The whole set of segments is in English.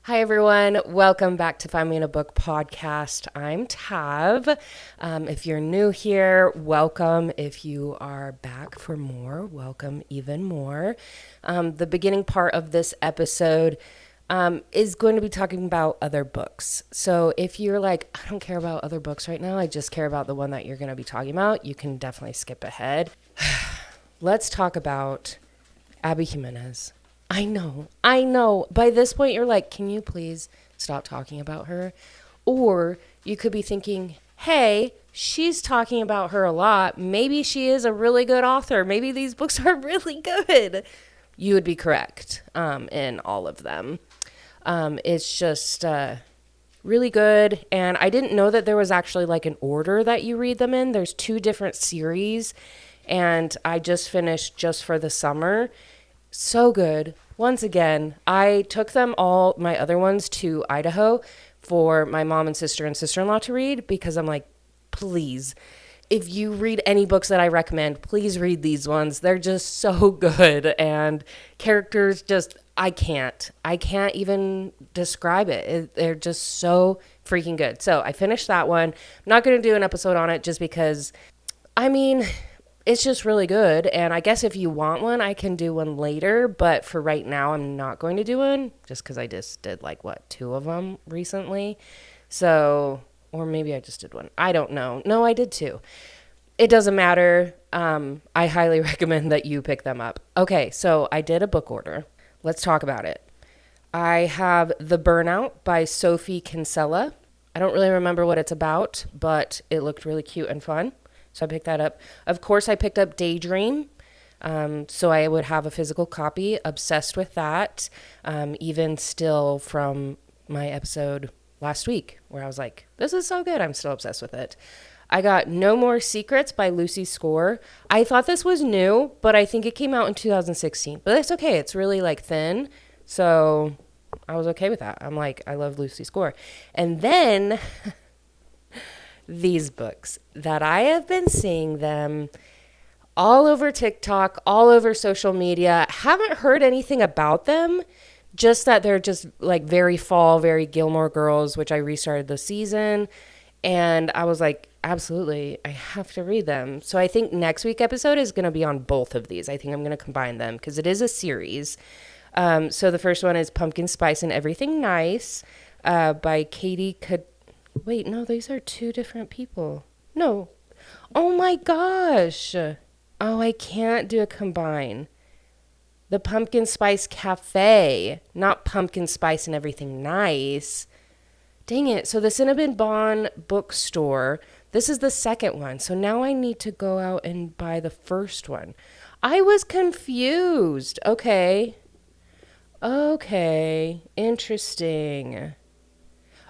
Hi, everyone. Welcome back to Find Me in a Book podcast. I'm Tav. If you're new here, welcome. If you are back for more, welcome even more. The beginning part of this episode is going to be talking about other books. So if you're like, I don't care about other books right now, I just care about the one that you're going to be talking about, you can definitely skip ahead. Let's talk about Abby Jimenez. I know. By this point, you're like, can you please stop talking about her? Or you could be thinking, hey, she's talking about her a lot. Maybe she is a really good author. Maybe these books are really good. You would be correct in all of them. It's just really good. And I didn't know that there was actually like an order that you read them in. There's 2 different series. And I just finished Just for the Summer. So good. Once again, I took them all, my other ones, to Idaho for my mom and sister-in-law to read because I'm like, please, if you read any books that I recommend, please read these ones. They're just so good. And characters just, I can't even describe it. They're just so freaking good. So I finished that one. I'm not going to do an episode on it just because, it's just really good. And I guess if you want one, I can do one later. But for right now, I'm not going to do one just because I just did 2 of them recently. So, or maybe I just did one. I don't know. No, I did 2. It doesn't matter. I highly recommend that you pick them up. Okay, so I did a book order. Let's talk about it. I have The Burnout by Sophie Kinsella. I don't really remember what it's about, but it looked really cute and fun. So I picked that up. Of course, I picked up Daydream. So I would have a physical copy. Obsessed with that. Even still from my episode last week where I was like, this is so good. I'm still obsessed with it. I got No More Secrets by Lucy Score. I thought this was new, but I think it came out in 2016. But it's okay. It's really thin. So I was okay with that. I'm like, I love Lucy Score. And then these books that I have been seeing them all over TikTok, all over social media. Haven't heard anything about them, just that they're just very fall, very Gilmore Girls, which I restarted the season. And I was like, absolutely, I have to read them. So I think next week episode is going to be on both of these. I think I'm going to combine them because it is a series. So the first one is Pumpkin Spice and Everything Nice by Katie Wait, no, these are 2 different people. No. Oh my gosh. Oh, I can't do a combine. The Pumpkin Spice Cafe, not Pumpkin Spice and Everything Nice. Dang it. So the Cinnamon Bond bookstore, this is the second one. So now I need to go out and buy the first one. I was confused. Okay. Interesting.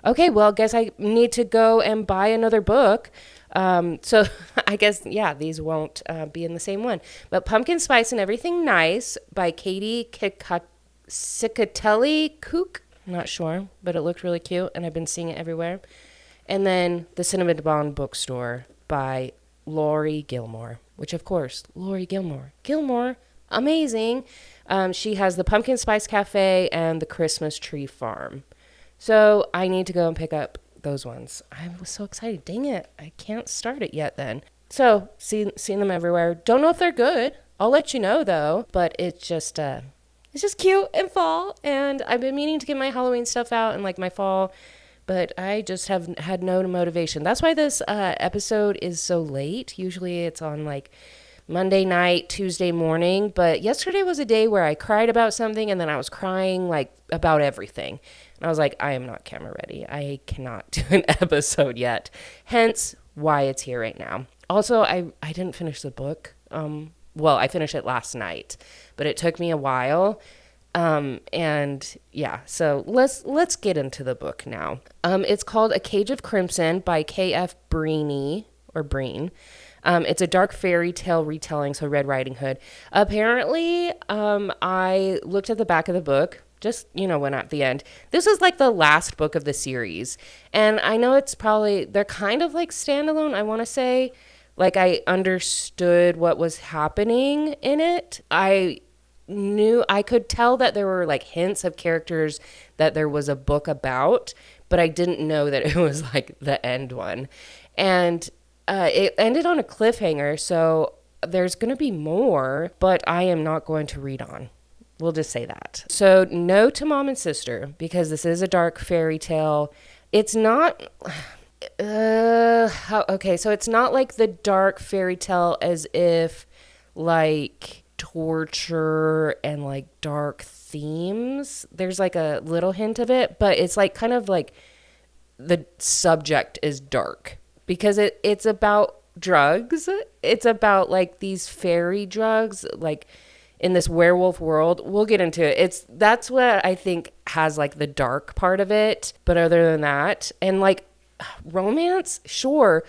Okay, well, guess I need to go and buy another book. So I guess, these won't be in the same one. But Pumpkin Spice and Everything Nice by Katie Cicatelli Kook. I'm not sure, but it looked really cute, and I've been seeing it everywhere. And then The Cinnamon Bond Bookstore by Lori Gilmore, which, of course, Lori Gilmore. Amazing. She has the Pumpkin Spice Cafe and the Christmas Tree Farm. So I need to go and pick up those ones. I was so excited. Dang it. I can't start it yet then. So seen them everywhere. Don't know if they're good. I'll let you know though. But it's just cute and fall. And I've been meaning to get my Halloween stuff out and my fall. But I just have had no motivation. That's why this episode is so late. Usually it's on Monday night, Tuesday morning. But yesterday was a day where I cried about something and then I was crying about everything. And I was like, I am not camera ready. I cannot do an episode yet. Hence why it's here right now. Also, I didn't finish the book. Well, I finished it last night, but it took me a while. And yeah, so let's get into the book now. It's called A Cage of Crimson by K.F. Breene or Breene. It's a dark fairy tale retelling, so Red Riding Hood. Apparently, I looked at the back of the book, just, when at the end. This is the last book of the series. And I know it's probably, they're kind of standalone, I want to say. I understood what was happening in it. I I could tell that there were like hints of characters that there was a book about, but I didn't know that it was like the end one. And it ended on a cliffhanger, so there's going to be more, but I am not going to read on. We'll just say that. So no to Mom and Sister, because this is a dark fairy tale. It's not... okay, so it's not like the dark fairy tale as if like torture and like dark themes. There's like a little hint of it, but it's like kind of like the subject is dark because it's about drugs. It's about like these fairy drugs, like in this werewolf world. We'll get into it. That's what I think has like the dark part of it. But other than that, and like romance, sure.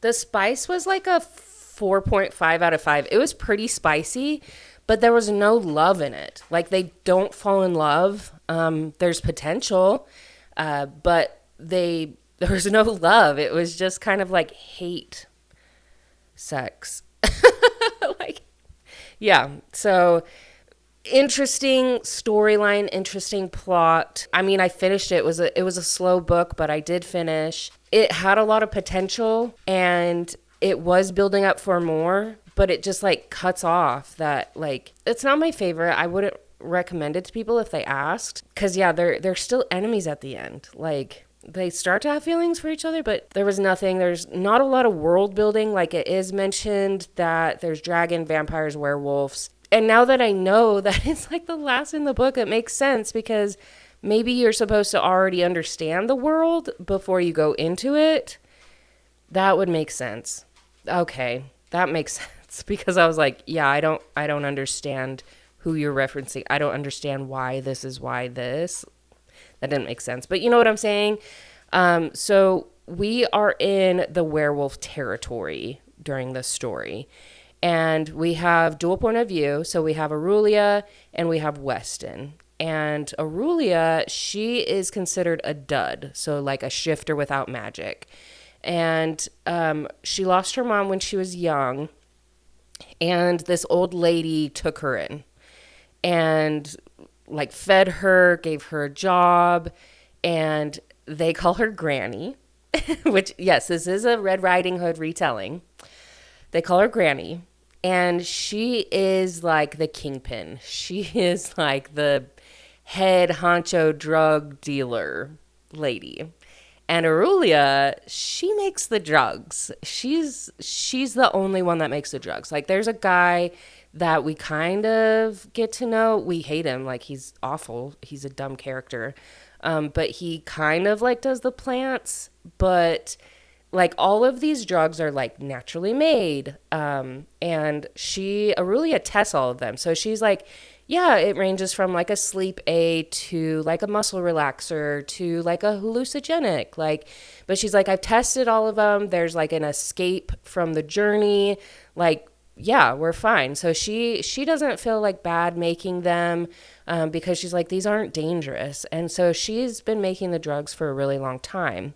The spice was like a 4.5 out of 5. It was pretty spicy, but there was no love in it. Like they don't fall in love. There's potential, but there was no love. It was just kind of like hate sex. Like, yeah. So interesting storyline, interesting plot. I mean, I finished it. It was a slow book, but I did finish. It had a lot of potential and it was building up for more, but it just like cuts off that, like, it's not my favorite. I wouldn't recommend it to people if they asked, because yeah, they're still enemies at the end. Like they start to have feelings for each other, but there's not a lot of world building. Like it is mentioned that there's dragon, vampires, werewolves. And now that I know that it's like the last in the book, it makes sense because maybe you're supposed to already understand the world before you go into it. That would make sense. Okay, that makes sense because I was like, yeah, I don't understand who you're referencing. I don't understand why this is why this. That didn't make sense, but you know what I'm saying? So we are in the werewolf territory during this story. And we have dual point of view. So we have Aurelia and we have Weston. And Aurelia, she is considered a dud. So like a shifter without magic. And she lost her mom when she was young. And this old lady took her in. And like fed her, gave her a job. And they call her Granny. Which, yes, this is a Red Riding Hood retelling. They call her Granny, and she is like the kingpin. She is like the head honcho drug dealer lady. And Aurelia, she makes the drugs. She's the only one that makes the drugs. Like there's a guy that we kind of get to know. We hate him. Like he's awful. He's a dumb character. But he kind of like does the plants, but like all of these drugs are like naturally made. And Aurelia tests all of them. So she's like, yeah, it ranges from like a sleep aid to like a muscle relaxer to like a hallucinogenic. Like, but she's like, I've tested all of them. There's like an escape from the journey. Like, yeah, we're fine. So she doesn't feel like bad making them because she's like, these aren't dangerous. And so she's been making the drugs for a really long time.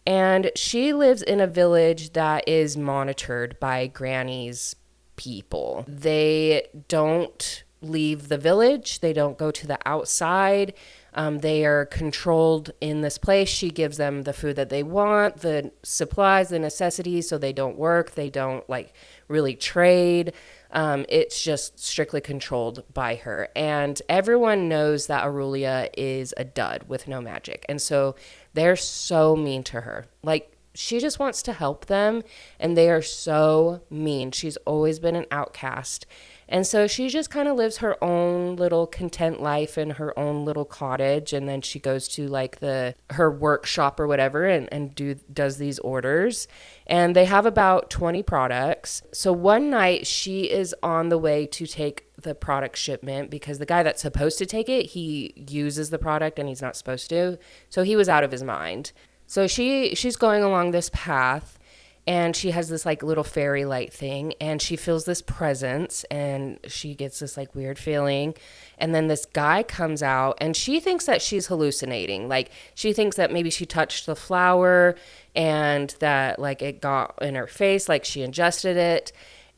And she lives in a village that is monitored by Granny's people. They don't leave the village. They don't go to the outside. They are controlled in this place. She gives them the food that they want, the supplies, the necessities, so they don't work. They don't like really trade. It's just strictly controlled by her. And everyone knows that Aurelia is a dud with no magic. And so they're so mean to her. Like, she just wants to help them, and they are so mean. She's always been an outcast. And so she just kind of lives her own little content life in her own little cottage. And then she goes to like her workshop or whatever and does these orders. And they have about 20 products. So one night she is on the way to take the product shipment because the guy that's supposed to take it, he uses the product and he's not supposed to. So he was out of his mind. So she's going along this path. And she has this like little fairy light thing, and she feels this presence, and she gets this like weird feeling. And then this guy comes out, and she thinks that she's hallucinating. Like she thinks that maybe she touched the flower and that like it got in her face, like she ingested it.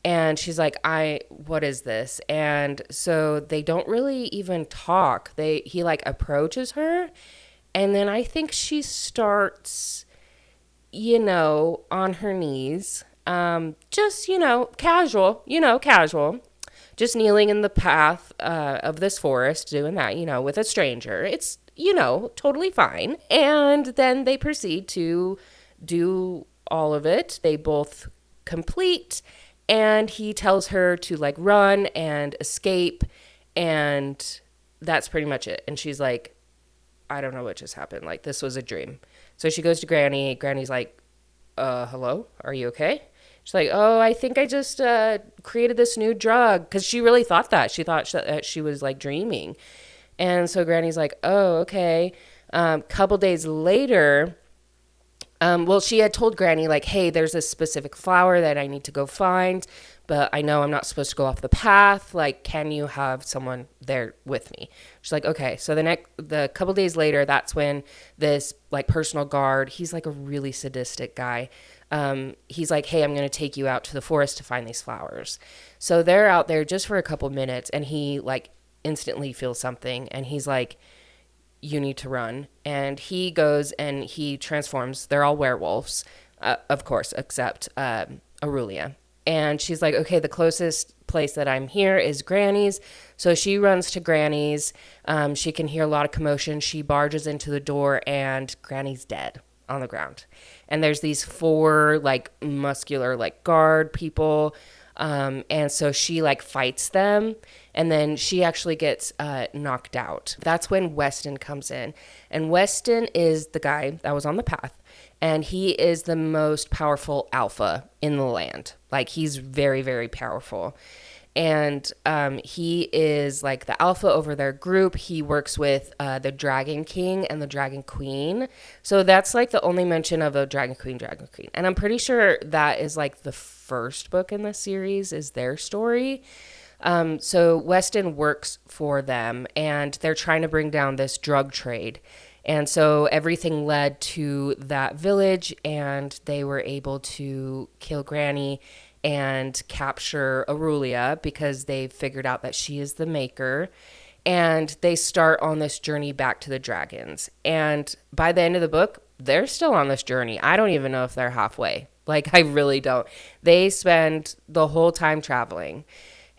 And she's like, what is this? And so they don't really even talk. He like approaches her, and then I think she starts, on her knees, just, casual, just kneeling in the path of this forest, doing that, with a stranger. It's, totally fine. And then they proceed to do all of it. They both complete, and he tells her to like run and escape, and that's pretty much it. And she's like, I don't know what just happened. Like, this was a dream. So she goes to Granny. Granny's like, hello? Are you okay? She's like, oh, I think I just created this new drug. Because she really thought that. She thought that she was like dreaming. And so Granny's like, oh, okay. Couple days later, well, she had told Granny, like, hey, there's this specific flower that I need to go find, but I know I'm not supposed to go off the path. Like, can you have someone there with me? She's like, okay. So the couple days later, that's when this, like, personal guard, he's, like, a really sadistic guy. He's like, hey, I'm going to take you out to the forest to find these flowers. So they're out there just for a couple minutes, and he, like, instantly feels something, and he's like, you need to run. And he goes and he transforms. They're all werewolves, of course, except Aurelia. And she's like, okay, the closest place that I'm here is Granny's. So she runs to Granny's. She can hear a lot of commotion. She barges into the door, and Granny's dead on the ground. And there's these 4 like muscular like guard people. And so she like fights them, and then she actually gets knocked out. That's when Weston comes in, and Weston is the guy that was on the path, and he is the most powerful alpha in the land. Like, he's very, very powerful. And he is like the alpha over their group. He works with the Dragon King and the Dragon Queen. So that's like the only mention of a Dragon Queen. And I'm pretty sure that is like the first book in the series is their story. So Weston works for them, and they're trying to bring down this drug trade. And so everything led to that village, and they were able to kill Granny and capture Aurelia because they figured out that she is the maker. And they start on this journey back to the dragons. And by the end of the book, they're still on this journey. I don't even know if they're halfway. Like, I really don't. They spend the whole time traveling.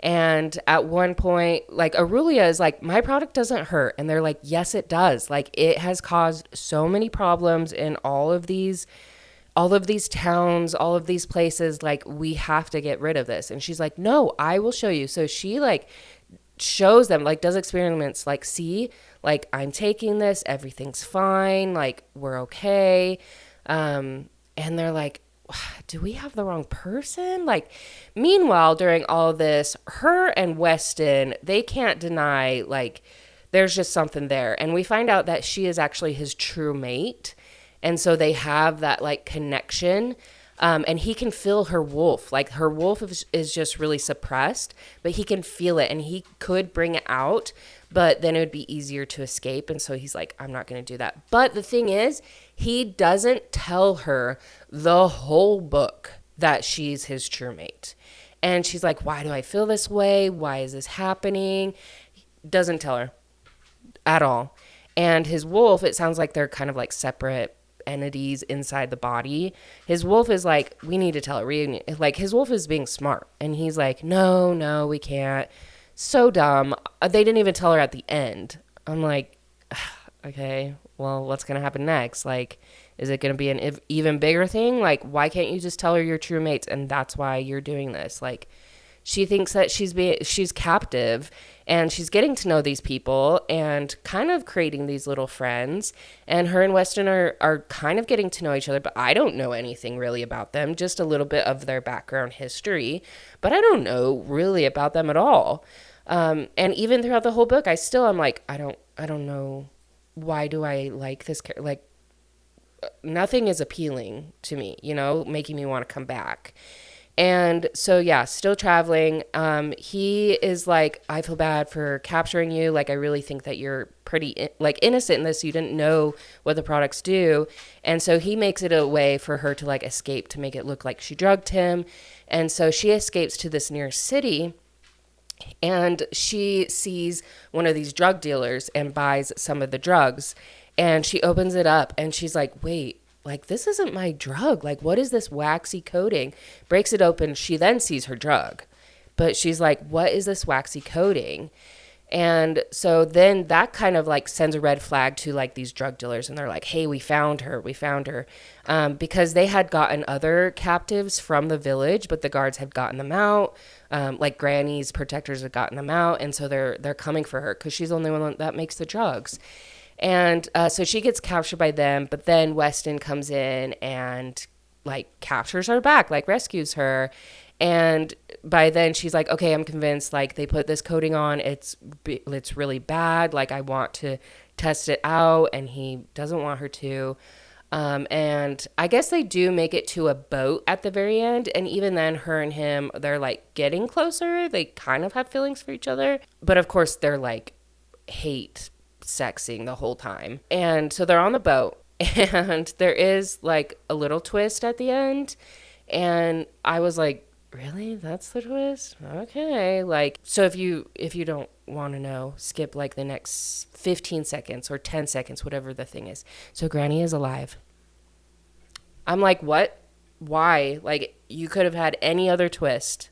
And at one point, like, Aurelia is like, my product doesn't hurt. And they're like, yes, it does. Like, it has caused so many problems in all of these towns, all of these places. Like, we have to get rid of this. And she's like, no, I will show you. So she like shows them, like, does experiments, like, see, like, I'm taking this, everything's fine, like, we're okay. And they're like, do we have the wrong person? Like, meanwhile, during all this, her and Weston, they can't deny, like, there's just something there. And we find out that she is actually his true mate. And so they have that like connection. And he can feel her wolf. Like, her wolf is just really suppressed, but he can feel it, and he could bring it out, but then it would be easier to escape. And so he's like, I'm not going to do that. But the thing is, he doesn't tell her the whole book that she's his true mate. And she's like, why do I feel this way? Why is this happening? Doesn't tell her at all. And his wolf, it sounds like they're kind of like separate entities inside the body. His wolf is like, we need to tell her. Like, his wolf is being smart, and he's like, no, we can't. So dumb. They didn't even tell her at the end. I'm like, okay, well, what's gonna happen next? Like, is it gonna be an even bigger thing? Like, why can't you just tell her you're true mates, and that's why you're doing this? Like, she thinks that she's captive, and she's getting to know these people and kind of creating these little friends. And her and Weston are kind of getting to know each other, but I don't know anything really about them, just a little bit of their background history. But I don't know really about them at all. And even throughout the whole book, I'm like, I don't know. Why do I like this character? Like, nothing is appealing to me, making me want to come back. And so, yeah, still traveling. He is like, I feel bad for capturing you. Like, I really think that you're pretty like innocent in this. You didn't know what the products do. And so he makes it a way for her to like escape, to make it look like she drugged him. And so she escapes to this near city, and she sees one of these drug dealers and buys some of the drugs. And she opens it up and she's like, wait, like, this isn't my drug. Like, what is this waxy coating? Breaks it open. She then sees her drug. But she's like, what is this waxy coating? And so then that kind of like sends a red flag to like these drug dealers. And they're like, hey, we found her. We found her. Because they had gotten other captives from the village, but the guards had gotten them out. Like Granny's protectors had gotten them out. And so they're coming for her because she's the only one that makes the drugs. And so she gets captured by them, but then Weston comes in and like captures her back, like rescues her. And by then she's like, okay, I'm convinced, like they put this coating on. It's really bad. Like I want to test it out. And he doesn't want her to. And I guess they do make it to a boat at the very end. And even then her and him, they're like getting closer. They kind of have feelings for each other. But of course they're like hate sexing the whole time. And so they're on the boat and there is like a little twist at the end. And I was like, really? That's the twist? Okay. Like, so if you don't want to know, skip like the next 15 seconds or 10 seconds, whatever the thing is. So Granny is alive. I'm like, what? Why? Like, you could have had any other twist.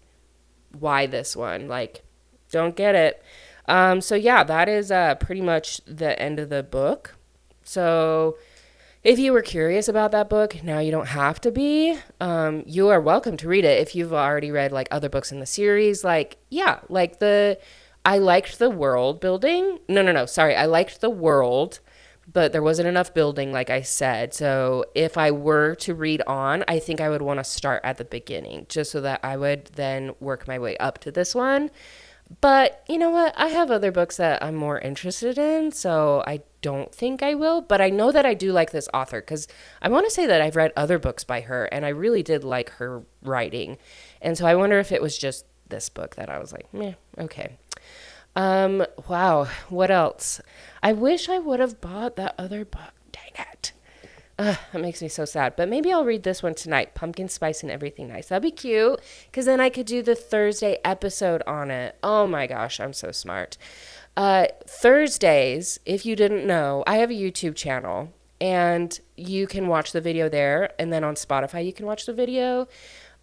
Why this one? Like, don't get it. So yeah, that is pretty much the end of the book. So if you were curious about that book, now you don't have to be. You are welcome to read it if you've already read like other books in the series. Like, yeah, like I liked the world building. No, sorry. I liked the world, but there wasn't enough building, like I said. So if I were to read on, I think I would want to start at the beginning just so that I would then work my way up to this one. But you know what? I have other books that I'm more interested in, so I don't think I will. But I know that I do like this author because I want to say that I've read other books by her, and I really did like her writing. And so I wonder if it was just this book that I was like, meh, okay. Wow, what else? I wish I would have bought that other book. Dang it. That makes me so sad. But maybe I'll read this one tonight. Pumpkin Spice and Everything Nice. That'd be cute. Because then I could do the Thursday episode on it. Oh my gosh, I'm so smart. Thursdays, if you didn't know, I have a YouTube channel. And you can watch the video there. And then on Spotify, you can watch the video.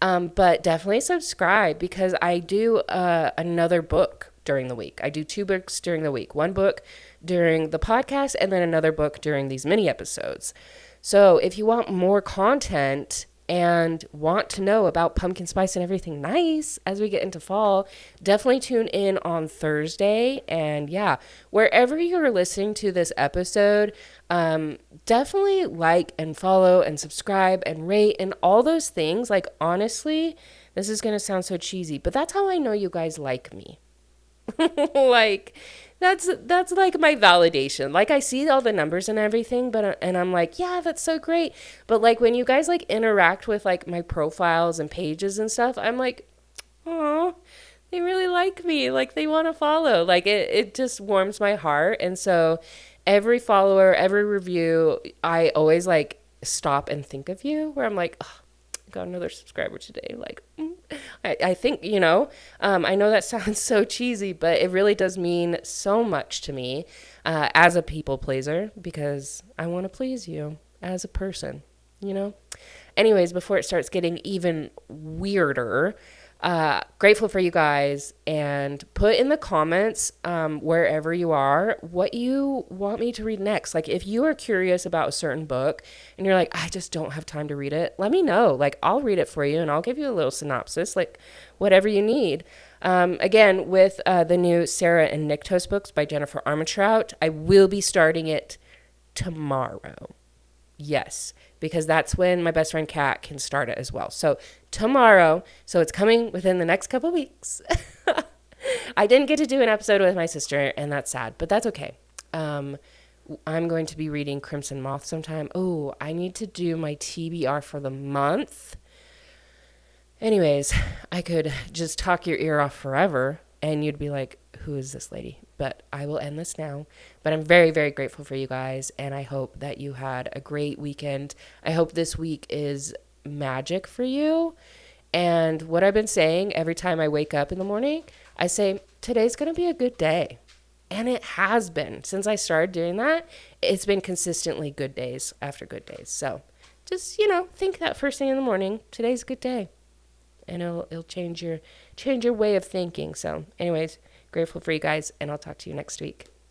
But definitely subscribe because I do another book during the week. I do 2 books during the week. 1 book during the podcast and then another book during these mini episodes. So if you want more content and want to know about Pumpkin Spice and Everything Nice as we get into fall, definitely tune in on Thursday. And yeah, wherever you're listening to this episode, definitely like and follow and subscribe and rate and all those things. Like, honestly, this is going to sound so cheesy, but that's how I know you guys like me. Like, that's like my validation. Like, I see all the numbers and everything, but and I'm like, yeah, that's so great. But like when you guys like interact with like my profiles and pages and stuff, I'm like, oh, they really like me. Like, they want to follow. Like, it just warms my heart. And so every follower, every review, I always like stop and think of you, where I'm like, oh, got another subscriber today. Like, I think, I know that sounds so cheesy, but it really does mean so much to me as a people pleaser, because I want to please you as a person, Anyways, before it starts getting even weirder, grateful for you guys, and put in the comments wherever you are what you want me to read next. Like, if you are curious about a certain book and you're like, I just don't have time to read it, let me know. Like, I'll read it for you and I'll give you a little synopsis, like whatever you need. Again, with the new Sarah and Niktos books by Jennifer Armentrout, I will be starting it tomorrow. Yes, because that's when my best friend Kat can start it as well. So tomorrow, so it's coming within the next couple weeks. I didn't get to do an episode with my sister, and that's sad, but that's okay. I'm going to be reading Crimson Moth sometime. Oh, I need to do my TBR for the month. Anyways, I could just talk your ear off forever and you'd be like, who is this lady? But I will end this now. But I'm very, very grateful for you guys. And I hope that you had a great weekend. I hope this week is magic for you. And what I've been saying every time I wake up in the morning, I say, today's going to be a good day. And it has been. Since I started doing that, it's been consistently good days after good days. So just, think that first thing in the morning, today's a good day. And it'll change your way of thinking. So anyways, grateful for you guys, and I'll talk to you next week.